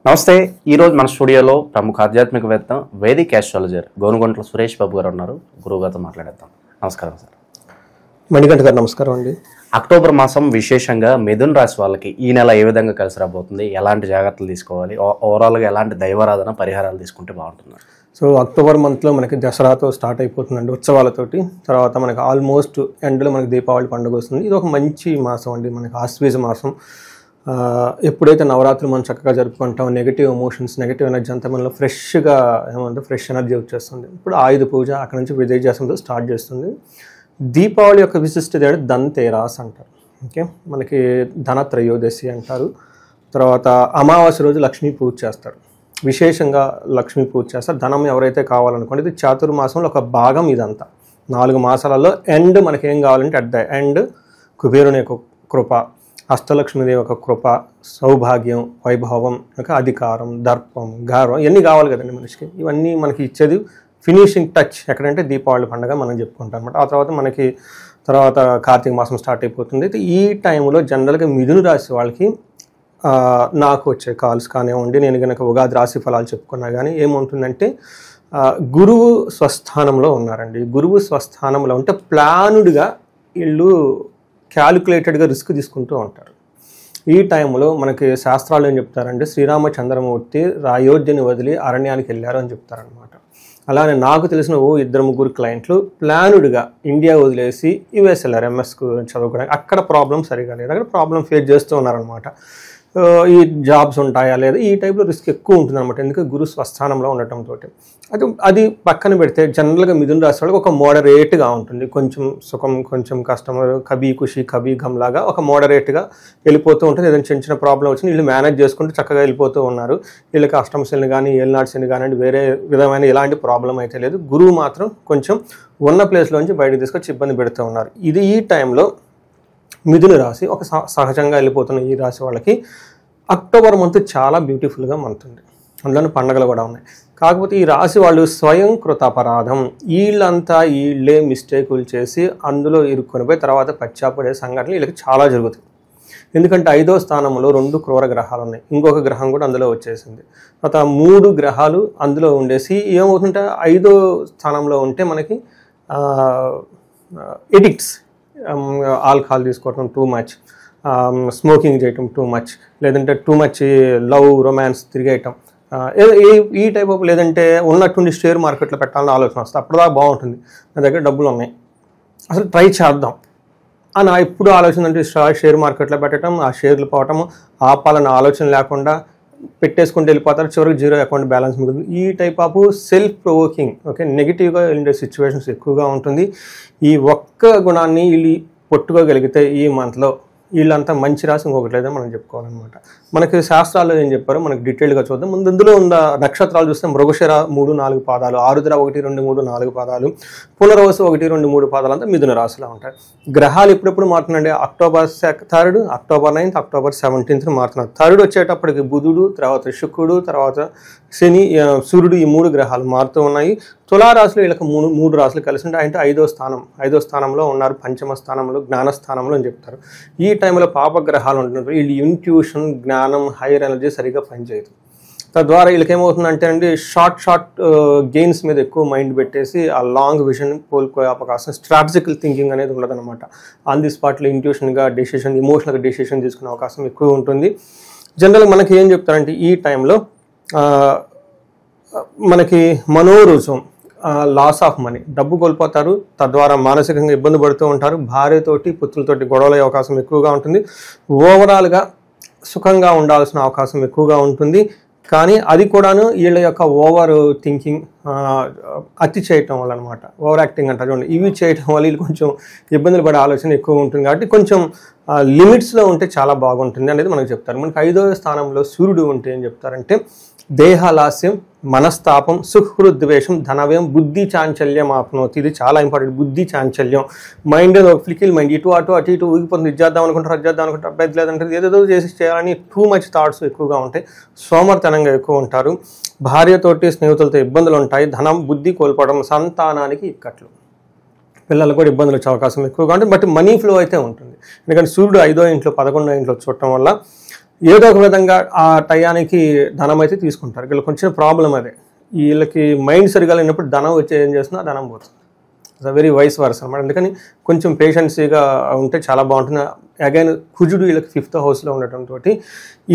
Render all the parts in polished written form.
నమస్తే. ఈరోజు మన స్టూడియోలో ప్రముఖ ఆధ్యాత్మికవేత్త వేదిక్ ఆస్ట్రాలజర్ గోనుగొంట్ల సురేష్ బాబు గారు ఉన్నారు. గురువుగారితో మాట్లాడేద్దాం. నమస్కారం సార్. మణికంఠ గారు నమస్కారం అండి. అక్టోబర్ మాసం విశేషంగా మిథున్ రాశి వాళ్ళకి ఈ నెల ఏ విధంగా కలిసి రాబోతుంది, ఎలాంటి జాగ్రత్తలు తీసుకోవాలి, ఓవరాల్గా ఎలాంటి దైవారాధన పరిహారాలు తీసుకుంటే బాగుంటుంది? సో అక్టోబర్ మంత్లో మనకి దసరాతో స్టార్ట్ అయిపోతుందండి, ఉత్సవాలతోటి. తర్వాత మనకి ఆల్మోస్ట్ ఎండ్లో మనకి దీపావళి పండుగ వస్తుంది. ఇది ఒక మంచి మాసం అండి, మనకి ఆశ్వీజ మాసం. ఎప్పుడైతే నవరాత్రులు మనం చక్కగా జరుపుకుంటాం, నెగిటివ్ ఎమోషన్స్, నెగిటివ్ ఎనర్జీ అంతా మనలో ఫ్రెష్గా ఫ్రెష్ ఎనర్జీ వచ్చేస్తుంది. ఇప్పుడు ఆయుధ పూజ అక్కడ నుంచి విజయదశమితో స్టార్ట్ చేస్తుంది. దీపావళి యొక్క విశిష్టత అంటే ధన్తేరాస్ అంటారు. ఓకే, మనకి ధనత్రయోదశి అంటారు. తర్వాత అమావాస్య రోజు లక్ష్మీ పూజ చేస్తారు. విశేషంగా లక్ష్మీ పూజ చేస్తారు. ధనం ఎవరైతే కావాలనుకోండి, ఇది చాతుర్మాసంలో ఒక భాగం. ఇదంతా 4 మాసాలలో ఎండ్ మనకి ఏం కావాలంటే అట్ ద ఎండ్ కుబేరుని యొక్క కృప, అష్టలక్ష్మీదేవి యొక్క కృప, సౌభాగ్యం, వైభవం, అధికారం, దర్పం, గౌరవం ఇవన్నీ కావాలి కదండి మనిషికి. ఇవన్నీ మనకి ఇచ్చేది ఫినిషింగ్ టచ్ ఎక్కడంటే దీపావళి పండుగ మనం చెప్పుకుంటాం అనమాట. ఆ తర్వాత మనకి కార్తీక మాసం స్టార్ట్ అయిపోతుంది. అయితే ఈ టైంలో జనరల్గా మిథున రాశి వాళ్ళకి నాకు వచ్చే కాల్స్ కానివ్వండి, నేను కనుక ఉగాది రాశి ఫలాలు చెప్పుకున్నా కానీ ఏముంటుందంటే, గురువు స్వస్థానంలో ఉన్నారండి. గురువు స్వస్థానంలో ఉంటే ప్లానుడ్గా వీళ్ళు క్యాలిక్యులేటెడ్గా రిస్క్ తీసుకుంటూ ఉంటారు. ఈ టైంలో మనకి శాస్త్రాలు ఏం చెప్తారంటే, శ్రీరామచంద్రమూర్తి అయోధ్యని వదిలి అరణ్యానికి వెళ్ళారు అని చెప్తారనమాట. అలానే నాకు తెలిసిన 2-3 క్లయింట్లు ప్లానుడ్గా ఇండియా వదిలేసి యుఎస్ వెళ్ళారు ఎంఎస్కు చదువుకోవడానికి. అక్కడ ప్రాబ్లం సరిగా లేదు, అక్కడ ప్రాబ్లం ఫేస్ చేస్తూ ఉన్నారనమాట. ఈ జాబ్స్ ఉంటాయా లేదా, ఈ టైప్లో రిస్క్ ఎక్కువ ఉంటుంది అనమాట. ఎందుకంటే గురు స్వస్థానంలో ఉండటంతో. అది పక్కన పెడితే జనరల్గా మిథున రాశి వాళ్ళకి ఒక మోడరేట్గా ఉంటుంది. కొంచెం సుఖం, కొంచెం కష్టం, కబీ ఖుషి కబీ గమ్ లాగా ఒక మోడరేట్గా వెళ్ళిపోతూ ఉంటుంది. ఏదైనా చిన్న చిన్న ప్రాబ్లం వచ్చింది వీళ్ళు మేనేజ్ చేసుకుంటూ చక్కగా వెళ్ళిపోతూ ఉన్నారు. వీళ్ళకి అష్టమ శని కానీ ఏలినాటి శని కానివ్వండి, వేరే విధమైన ఎలాంటి ప్రాబ్లం అయితే లేదు. గురువు మాత్రం కొంచెం ఉన్న ప్లేస్లోంచి బయటకు తీసుకొచ్చి ఇబ్బంది పెడుతూ ఉన్నారు. ఈ టైంలో మిథున రాశి ఒక సహజంగా వెళ్ళిపోతున్న ఈ రాశి వాళ్ళకి అక్టోబర్ మంత్ చాలా బ్యూటిఫుల్గా మంత్ ఉంది. అందులోని పండుగలు కూడా ఉన్నాయి. కాకపోతే ఈ రాశి వాళ్ళు స్వయం కృత అపరాధం, వీళ్ళే మిస్టేకులు చేసి అందులో ఇరుక్కొని పోయి తర్వాత పశ్చాత్తాపడే సంఘటనలు వీళ్ళకి చాలా జరుగుతాయి. ఎందుకంటే 5వ స్థానంలో 2 క్రూర గ్రహాలు ఉన్నాయి, ఇంకొక గ్రహం కూడా అందులో వచ్చేసింది. తర్వాత 3 గ్రహాలు అందులో ఉండేసి ఏమవుతుంటే 5వ స్థానంలో ఉంటే మనకి ఎడిక్ట్స్, ఆల్కహాల్ తీసుకోవటం టూ మచ్, స్మోకింగ్ చేయటం టూ మచ్, లేదంటే టూ మచ్ లవ్ రొమాన్స్ తిరిగేయటం, ఈ టైప్ ఆఫ్, లేదంటే ఉన్నట్టుండి షేర్ మార్కెట్లో పెట్టాలని ఆలోచన వస్తుంది. అప్పటిదాకా బాగుంటుంది, నా దగ్గర డబ్బులు ఉన్నాయి అసలు ట్రై చేద్దాం అని ఎప్పుడు ఆలోచన అంటే షేర్ మార్కెట్లో పెట్టడం, ఆ షేర్లు పోవటం, ఆపాలన్న ఆలోచన లేకుండా పెట్టేసుకుంటూ వెళ్ళిపోతారు. చివరికి 0 అకౌంట్ బ్యాలెన్స్ మిగులుతుంది. ఈ type of self provoking, okay, నెగిటివ్గా ఉండే సిచ్యువేషన్స్ ఎక్కువగా ఉంటుంది. ఈ ఒక్క గుణాన్ని వీళ్ళు పట్టుకోగలిగితే ఈ మంత్లో వీళ్ళంతా మంచి రాసి ఇంకొకటి లేదని మనం చెప్పుకోవాలన్నమాట. మనకి శాస్త్రాల్లో ఏం చెప్పారో మనకి డీటెయిల్గా చూద్దాం. ముందు ఇందులో ఉన్న నక్షత్రాలు చూస్తే మృగశిర 3-4 పాదాలు, ఆరుద్ర 1-2-3-4 పాదాలు, పునర్వసు 1-2-3 పాదాలు అంతా మిథున రాశిలో ఉంటాయి. గ్రహాలు ఎప్పుడెప్పుడు మారుతున్నాయండి, అక్టోబర్ 3, అక్టోబర్ 9, అక్టోబర్ 17 మారుతున్నారు. 3 వచ్చేటప్పటికి బుధుడు, తర్వాత శుక్రుడు, తర్వాత శని, సూర్యుడు, ఈ 3 గ్రహాలు మారుతూ ఉన్నాయి. తులారాశిలో వీళ్ళకి 3 రాశులు కలిసి ఉంటాయి. అంటే 5వ స్థానంలో ఉన్నారు, పంచమ స్థానంలో, జ్ఞానస్థానంలో అని చెప్తారు. ఈ టైంలో పాపగ్రహాలు ఉంటున్నారు. వీళ్ళు ఇంట్యూషన్, జ్ఞానం, హైయర్ ఎనర్జీ సరిగ్గా పనిచేయదు. తద్వారా వీళ్ళకి ఏమవుతుందంటే అండి, షార్ట్ గెయిన్స్ మీద ఎక్కువ మైండ్ పెట్టేసి ఆ లాంగ్ విజన్ కోల్పోయే అవకాశం, స్ట్రాటజికల్ థింకింగ్ అనేది ఉండదన్నమాట. ఆన్ ది స్పాట్లో ఇంట్యూషన్గా డెసిషన్, ఇమోషనల్గా డెసిషన్ తీసుకునే అవకాశం ఎక్కువ ఉంటుంది. జనరల్గా మనకి ఏం చెప్తారంటే ఈ టైంలో మనకి మనోరుజం, లాస్ ఆఫ్ మనీ, డబ్బు కోల్పోతారు. తద్వారా మానసికంగా ఇబ్బంది పడుతూ ఉంటారు. భార్యతోటి, పుత్రులతోటి గొడవలయ్యే అవకాశం ఎక్కువగా ఉంటుంది. ఓవరాల్గా సుఖంగా ఉండాల్సిన అవకాశం ఎక్కువగా ఉంటుంది. కానీ అది కూడాను వీళ్ళ యొక్క ఓవర్ థింకింగ్, అతి చేయటం వల్ల అనమాట, ఓవర్ యాక్టింగ్ అంటారు చూడండి, ఇవి చేయటం వల్ల వీళ్ళు కొంచెం ఇబ్బందులు పడే ఆలోచన ఎక్కువ ఉంటుంది. కాబట్టి కొంచెం లిమిట్స్లో ఉంటే చాలా బాగుంటుంది అనేది మనకు చెప్తారు. మనకి 5వ స్థానంలో సూర్యుడు ఉంటే ఏం చెప్తారంటే, దేహలాస్యం, మనస్తాపం, సుహృద్వేషం, ధనవ్యయం, బుద్ధి చాంచల్యం ఆప్నోతి. ఇది చాలా ఇంపార్టెంట్. బుద్ధి చాంచల్యం, మైండ్ ఒక ఫ్లికిల్ మైండ్, ఇటు అటు ఊగిపోతుంది. ఇది చేద్దాం అనుకుంటారు, అది చేద్దాం అనుకుంటారు, అబ్బాయి లేదంటే ఏదేదో చేయాలని టూ మచ్ థాట్స్ ఎక్కువగా ఉంటాయి. సోమర్తనంగా ఎక్కువ ఉంటారు. భార్యతోటి, స్నేహితులతో ఇబ్బందులు ఉంటాయి. ధనం, బుద్ధి కోల్పోవడం, సంతానానికి ఇక్కట్లు, పిల్లలకు కూడా ఇబ్బందులు వచ్చే అవకాశం ఎక్కువగా ఉంటుంది. బట్ మనీ ఫ్లో అయితే ఉంటుంది. ఎందుకంటే సూర్యుడు 5వ ఇంట్లో 11వ ఇంట్లో చూడటం వల్ల ఏదో ఒక విధంగా ఆ టయానికి ధనం అయితే తీసుకుంటారు. వీళ్ళకి వచ్చిన ప్రాబ్లం అదే, వీళ్ళకి మైండ్ సరిగా లేనప్పుడు ధనం వచ్చి ఏం చేస్తున్నా ధనం పోతుంది. వెరీ వైస్ వర్స్ అనమాట. అందుకని కొంచెం పేషెన్సీగా ఉంటే చాలా బాగుంటుంది. అగైన్ కుజుడు వీళ్ళకి 5th హౌస్లో ఉండటంతో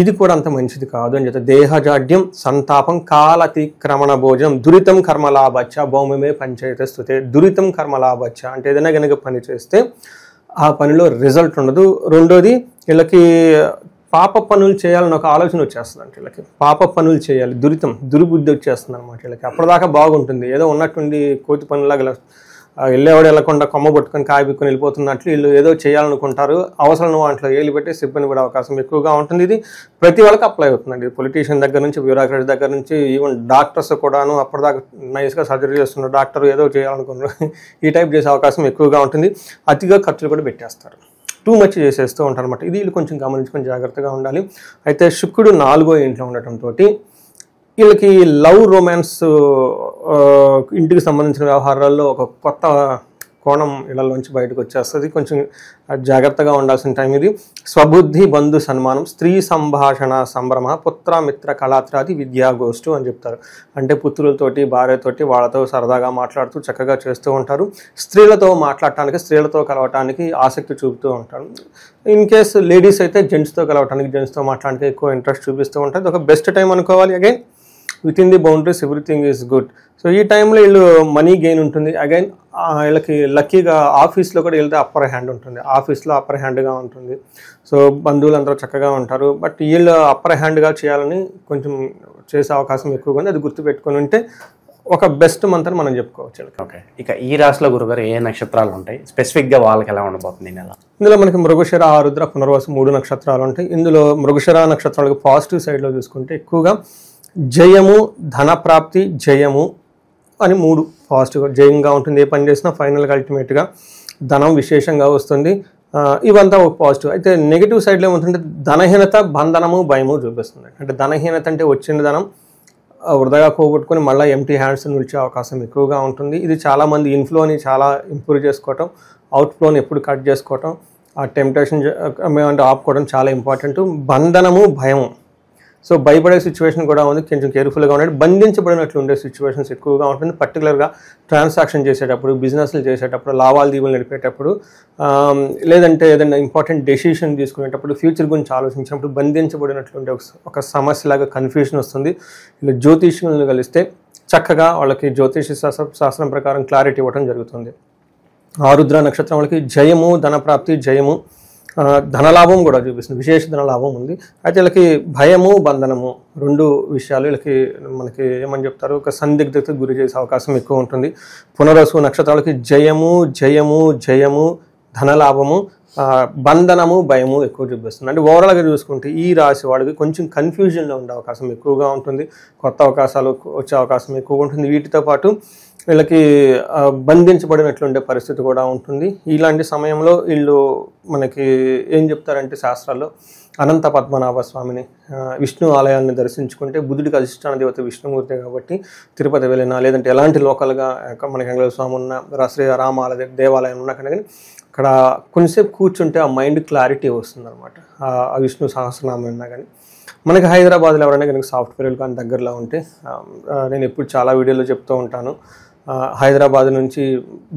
ఇది కూడా అంత మంచిది కాదు అని చెప్తారు. దేహజాడ్యం సంతాపం కాలతిక్రమణ భోజనం దురితం కర్మలాభచ్చ భౌమమే పంచాయత స్థుతే. దురితం కర్మలాభచ్చ అంటే ఏదైనా కనుక పని చేస్తే ఆ పనిలో రిజల్ట్ ఉండదు. రెండోది వీళ్ళకి పాప పనులు చేయాలని ఒక ఆలోచన వచ్చేస్తుంది. అంటే వీళ్ళకి పాప పనులు చేయాలి, దుర్బుద్ధి వచ్చేస్తుంది అనమాట వీళ్ళకి. అప్పటిదాకా బాగుంటుంది, ఏదో ఉన్నటువంటి కోతి పనులాగా వెళ్ళేవాడు వెళ్ళకుండా కొమ్మ పట్టుకొని కాయబిక్కుని వెళ్ళిపోతున్నట్లు వీళ్ళు ఏదో చేయాలనుకుంటారు. అవసరం వాటిలో ఏలు పెట్టి సిబ్బంది పడే అవకాశం ఎక్కువగా ఉంటుంది. ఇది ప్రతి వాళ్ళకి అప్లై అవుతుందండి. పొలిటీషియన్ దగ్గర నుంచి, బ్యూరోక్రసీ దగ్గర నుంచి, ఈవెన్ డాక్టర్స్ కూడాను అప్పటిదాకా నైస్గా సర్జరీ చేస్తున్న డాక్టర్ ఏదో చేయాలనుకున్నారు, ఈ టైప్ చేసే అవకాశం ఎక్కువగా ఉంటుంది. అతిగా ఖర్చులు కూడా పెట్టేస్తారు, టూ మచ్ చేసేస్తూ ఉంటారు అనమాట. ఇది వీళ్ళు కొంచెం గమనించుకొని జాగ్రత్తగా ఉండాలి. అయితే శుక్రుడు 4వ ఇంట్లో ఉండటంతో వీళ్ళకి లవ్ రొమాన్స్ ఇంటికి సంబంధించిన వ్యవహారాల్లో ఒక కొత్త కోణం ఇళ్లలోంచి బయటకు వచ్చేస్తుంది. కొంచెం జాగ్రత్తగా ఉండాల్సిన టైం ఇది. స్వబుద్ధి బంధు సన్మానం స్త్రీ సంభాషణ సంభ్రమ పుత్ర మిత్ర కళాత్రాది విద్యాగోష్ఠు అని చెప్తారు. అంటే పుత్రులతోటి భార్యతోటి వాళ్ళతో సరదాగా మాట్లాడుతూ చక్కగా చేస్తూ ఉంటారు. స్త్రీలతో మాట్లాడటానికి, స్త్రీలతో కలవటానికి ఆసక్తి చూపుతూ ఉంటారు. ఇన్ కేస్ లేడీస్ అయితే జెంట్స్తో కలవటానికి, జెంట్స్తో మాట్లాడటానికి ఎక్కువ ఇంట్రెస్ట్ చూపిస్తూ ఉంటారు. ఒక బెస్ట్ టైం అనుకోవాలి. Again with in the boundaries everything is good. So ఈ టైంలో వీళ్ళు మనీ గెయిన్ ఉంటుంది. అగైన్ వీళ్ళకి లక్కీగా ఆఫీస్లో కూడా వెళ్తే అప్పర్ హ్యాండ్ ఉంటుంది, ఆఫీస్లో అప్పర్ హ్యాండ్గా ఉంటుంది. సో బంధువులందరూ చక్కగా ఉంటారు. బట్ వీళ్ళు అప్పర్ హ్యాండ్గా చేయాలని కొంచెం చేసే అవకాశం ఎక్కువగా ఉంది. అది గుర్తుపెట్టుకొని ఉంటే ఒక బెస్ట్ మంత్ అని మనం చెప్పుకోవచ్చు. ఓకే, ఇక ఈ రాశిలో గురుగారు ఏ నక్షత్రాలు ఉంటాయి, స్పెసిఫిక్గా వాళ్ళకి ఎలా ఉండబోతుంది నెల? ఇందులో మనకి మృగశిర, ఆరుద్ర, పునర్వసు 3 నక్షత్రాలు ఉంటాయి. ఇందులో మృగశిర నక్షత్రాలకు పాజిటివ్ సైడ్లో చూసుకుంటే ఎక్కువగా జయము, ధనప్రాప్తి, జయము అని 3 పాజిటివ్ జయంగా ఉంటుంది. ఏ పని చేసినా ఫైనల్గా అల్టిమేట్గా ధనం విశేషంగా వస్తుంది. ఇవంతా ఒక పాజిటివ్. అయితే నెగిటివ్ సైడ్లో ఏమవుతుందంటే ధనహీనత, బంధనము, భయము చూపిస్తుంది. అంటే ధనహీనత అంటే వచ్చిన ధనం వృధాగా పోగొట్టుకొని మళ్ళీ ఎంటీ హ్యాండ్స్ నిలిచే అవకాశం ఎక్కువగా ఉంటుంది. ఇది చాలామంది ఇన్ఫ్లోని చాలా ఇంప్రూవ్ చేసుకోవటం, అవుట్ఫ్లోని ఎప్పుడు కట్ చేసుకోవటం, ఆ టెంప్టేషన్ అంటే ఆపుకోవడం చాలా ఇంపార్టెంట్. బంధనము, భయము, సో భయపడే సిచ్యువేషన్ కూడా ఉంది. కొంచెం కేర్ఫుల్గా ఉండండి. బంధించబడినట్లు ఉండే సిచ్యువేషన్స్ ఎక్కువగా ఉంటుంది. పర్టికులర్గా ట్రాన్సాక్షన్ చేసేటప్పుడు, బిజినెస్లు చేసేటప్పుడు, లావాదేవీలు నడిపేటప్పుడు, లేదంటే ఏదైనా ఇంపార్టెంట్ డెసిషన్ తీసుకునేటప్పుడు, ఫ్యూచర్ గురించి ఆలోచించినప్పుడు బంధించబడినట్లు ఉండే ఒక సమస్యలాగా కన్ఫ్యూజన్ వస్తుంది. ఇలా జ్యోతిష్యులను కలిస్తే చక్కగా వాళ్ళకి జ్యోతిష శాస్త్రం ప్రకారం క్లారిటీ ఇవ్వడం జరుగుతుంది. ఆరుద్ర నక్షత్రం వాళ్ళకి జయము, ధనప్రాప్తి, జయము, ధనలాభం కూడా చూపిస్తుంది. విశేష ధనలాభం ఉంది. అయితే వీళ్ళకి భయము, బంధనము 2 విషయాలు వీళ్ళకి మనకి ఏమని చెప్తారు, ఒక సందిగ్ధతకు గురి చేసే అవకాశం ఎక్కువ ఉంటుంది. పునర్వసు నక్షత్రాలకి జయము, జయము, జయము, ధనలాభము, బంధనము, భయము ఎక్కువ చూపిస్తుంది. అంటే ఓవరాల్గా చూసుకుంటే ఈ రాశి వాళ్ళకి కొంచెం కన్ఫ్యూజన్లో ఉండే అవకాశం ఎక్కువగా ఉంటుంది. కొత్త అవకాశాలు వచ్చే అవకాశం ఎక్కువగా ఉంటుంది. వీటితో పాటు వీళ్ళకి బంధించబడినట్లుండే పరిస్థితి కూడా ఉంటుంది. ఇలాంటి సమయంలో వీళ్ళు మనకి ఏం చెప్తారంటే శాస్త్రాల్లో అనంత పద్మనాభ స్వామిని, విష్ణు ఆలయాన్ని దర్శించుకుంటే, బుద్ధుడికి అధిష్టాన దేవత విష్ణుమూర్తి కాబట్టి తిరుపతి వెళ్ళినా, లేదంటే ఎలాంటి లోకల్గా మనకి వెంకటేశ్వర స్వామి ఉన్న శ్రీ రామాలయ దేవాలయం ఉన్నా కానీ అక్కడ కొంచెంసేపు కూర్చుంటే ఆ మైండ్ క్లారిటీ వస్తుంది అనమాట. ఆ విష్ణు సహస్రనామం ఉన్నా కానీ. మనకి హైదరాబాద్లో ఎవరైనా కనుక సాఫ్ట్వేర్లు కానీ దగ్గరలో ఉంటే, నేను ఎప్పుడు చాలా వీడియోలో చెప్తూ ఉంటాను, హైదరాబాద్ నుంచి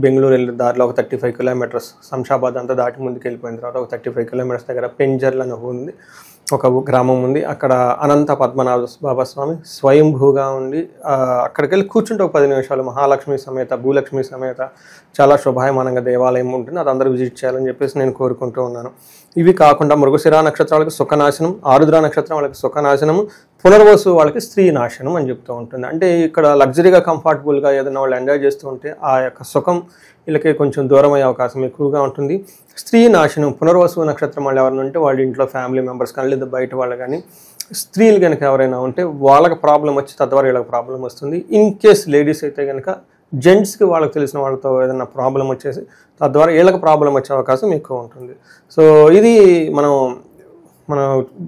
బెంగళూరు వెళ్ళే దారిలో ఒక 35 కిలోమీటర్స్, శంషాబాద్ అంతా దాటి ముందుకు వెళ్ళిపోయిన తర్వాత ఒక 35 కిలోమీటర్స్ దగ్గర పెంజర్లు అని ఉంది, ఒక గ్రామం ఉంది. అక్కడ అనంత పద్మనాభ బాబా స్వామి స్వయంభూగా ఉండి అక్కడికి వెళ్ళి కూర్చుంటే ఒక 10 నిమిషాలు మహాలక్ష్మి సమేత, భూలక్ష్మి సమేత చాలా శుభాయమానంగా దేవాలయం ఉంటుంది. అది అందరూ విజిట్ చేయాలని చెప్పేసి నేను కోరుకుంటూ ఉన్నాను. ఇవి కాకుండా మృగశిర నక్షత్రాలకు సుఖనాశనం, ఆరుద్ర నక్షత్రం వాళ్ళకి సుఖనాశనము, పునర్వసు వాళ్ళకి స్త్రీ నాశనం అని చెప్తూ ఉంటుంది. అంటే ఇక్కడ లగ్జరీగా కంఫర్టబుల్గా ఏదైనా వాళ్ళు ఎంజాయ్ చేస్తూ ఉంటే ఆ యొక్క సుఖం వీళ్ళకి కొంచెం దూరం అయ్యే అవకాశం ఎక్కువగా ఉంటుంది. స్త్రీ నాశనం, పునర్వసు నక్షత్రం వాళ్ళు ఎవరైనా ఉంటే వాళ్ళ ఇంట్లో ఫ్యామిలీ మెంబర్స్ కానీ లేదా బయట వాళ్ళు కానీ స్త్రీలు కనుక ఎవరైనా ఉంటే వాళ్ళకి ప్రాబ్లం వచ్చి తద్వారా వీళ్ళకి ప్రాబ్లం వస్తుంది. ఇన్ కేస్ లేడీస్ అయితే కనుక జెంట్స్కి వాళ్ళకి తెలిసిన వాళ్ళతో ఏదైనా ప్రాబ్లం వచ్చేసి తద్వారా వీళ్ళకి ప్రాబ్లం వచ్చే అవకాశం ఎక్కువ ఉంటుంది. సో ఇది మనం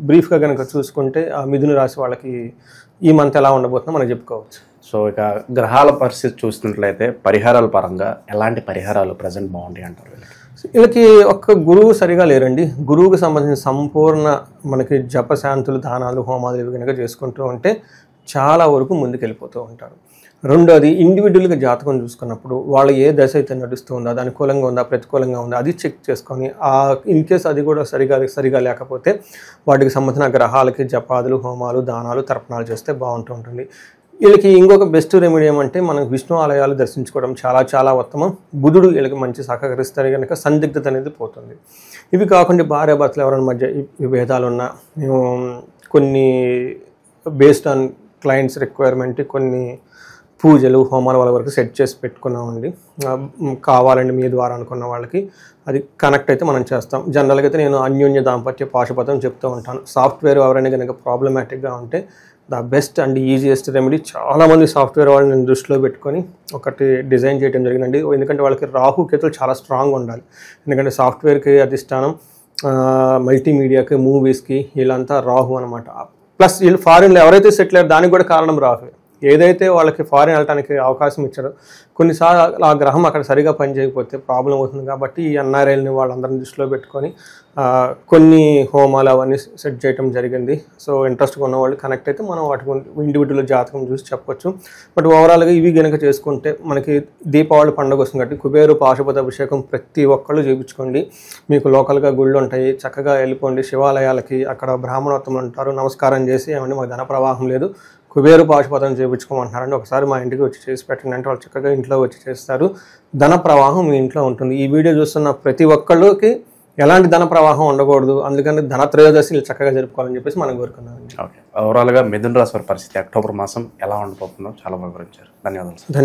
బ్రీఫ్గా కనుక చూసుకుంటే ఆ మిథున రాశి వాళ్ళకి ఈ మంత్ ఎలా ఉండబోతుందో మనం చెప్పుకోవచ్చు. సో ఇక గ్రహాల పరిస్థితి చూసినట్లయితే పరిహారాల పరంగా ఎలాంటి పరిహారాలు ప్రజెంట్ బాగుంటాయి అంటారు? సో వీళ్ళకి ఒక్క గురువు సరిగా లేరండి. గురువుకి సంబంధించిన సంపూర్ణ మనకి జపశాంతులు, దానాలు, హోమాలు ఇవి కనుక చేసుకుంటూ ఉంటే చాలా వరకు ముందుకెళ్ళిపోతూ ఉంటారు. రెండోది ఇండివిజువల్గా జాతకం చూసుకున్నప్పుడు వాళ్ళు ఏ దశ అయితే నడుస్తుందో అది అనుకూలంగా ఉందా, ప్రతికూలంగా ఉందా అది చెక్ చేసుకొని ఇన్ కేస్ అది కూడా సరిగా లేకపోతే వాటికి సంబంధించిన గ్రహాలకి జపాదులు, హోమాలు, దానాలు, తర్పణాలు చేస్తే బాగుంటూ ఉంటుంది. వీళ్ళకి ఇంకొక బెస్ట్ రెమెడీ ఏమంటే మనం విష్ణు ఆలయాలు దర్శించుకోవడం చాలా చాలా ఉత్తమం. బుధుడు వీళ్ళకి మంచి సహకరిస్తారు కనుక సందిగ్ధత అనేది పోతుంది. ఇవి కాకుండా భార్యాభర్తలు ఎవరైనా మధ్య ఈ భేదాలు ఉన్నా మేము కొన్ని బేస్డ్ ఆన్ క్లయింట్స్ రిక్వైర్మెంట్ కొన్ని పూజలు, హోమాల వాళ్ళ వరకు సెట్ చేసి పెట్టుకున్నామండి. కావాలండి మీ ద్వారా అనుకున్న వాళ్ళకి అది కనెక్ట్ అయితే మనం చేస్తాం. జనరల్గా అయితే నేను అన్యోన్య దాంపత్య పాశుపతం చెప్తూ ఉంటాను. సాఫ్ట్వేర్ ఎవరైనా కనుక ప్రాబ్లమాటిక్గా ఉంటే the best and easiest remedy చాలామంది సాఫ్ట్వేర్ వాళ్ళని నేను దృష్టిలో పెట్టుకొని ఒకటి డిజైన్ చేయడం జరిగిందండి. ఎందుకంటే వాళ్ళకి రాహు కేతులు చాలా స్ట్రాంగ్ ఉండాలి. ఎందుకంటే సాఫ్ట్వేర్కి అధిష్టానం, మల్టీమీడియాకి, మూవీస్కి వీళ్ళంతా రాహు అనమాట. ప్లస్ వీళ్ళు ఫారిన్లో ఎవరైతే సెటిల్ అయ్యారో దానికి కూడా కారణం రాహు. ఏదైతే వాళ్ళకి ఫారిన్ వెళ్ళడానికి అవకాశం ఇచ్చారో కొన్నిసార్లు ఆ గ్రహం అక్కడ సరిగా పనిచేయకపోతే ప్రాబ్లం అవుతుంది. కాబట్టి ఈ ఎన్ఆర్ఐల్ని వాళ్ళందరినీ దృష్టిలో పెట్టుకొని కొన్ని హోమాలు అవన్నీ సెట్ చేయడం జరిగింది. సో ఇంట్రెస్ట్గా ఉన్న వాళ్ళు కనెక్ట్ అయితే మనం వాటి ఇండివిజువల్ జాతకం చూసి చెప్పొచ్చు. బట్ ఓవరాల్గా ఇవి కనుక చేసుకుంటే మనకి దీపావళి పండుగ వస్తుంది కాబట్టి కుబేరు పాశుపత అభిషేకం ప్రతి ఒక్కళ్ళు చేయించుకోండి. మీకు లోకల్గా గుళ్ళు ఉంటాయి, చక్కగా వెళ్ళిపోండి శివాలయాలకి. అక్కడ బ్రాహ్మణోత్తములు ఉంటారు, నమస్కారం చేసి ఏమంటే మాకు ధన ప్రవాహం లేదు, కుబేరు పాశుపతం చేయించుకోమంటున్నారండి, ఒకసారి మా ఇంటికి వచ్చి చేసి పెట్టండి అంటే వాళ్ళు చక్కగా ఇంట్లో వచ్చి చేస్తారు. ధన ప్రవాహం మీ ఇంట్లో ఉంటుంది. ఈ వీడియో చూస్తున్న ప్రతి ఒక్కళ్ళకి ఎలాంటి ధన ప్రవాహం ఉండకూడదు, అందుకని ధన త్రయోదశిలు చక్కగా జరుపుకోవాలని చెప్పేసి మనం కోరుకున్నామండి. ఓకే, ఓవరాల్గా మిథున రాశి వారి పరిస్థితి అక్టోబర్ మాసం ఎలా ఉండబోతుందో చాలా బాగా వివరించారు. ధన్యవాదాలు.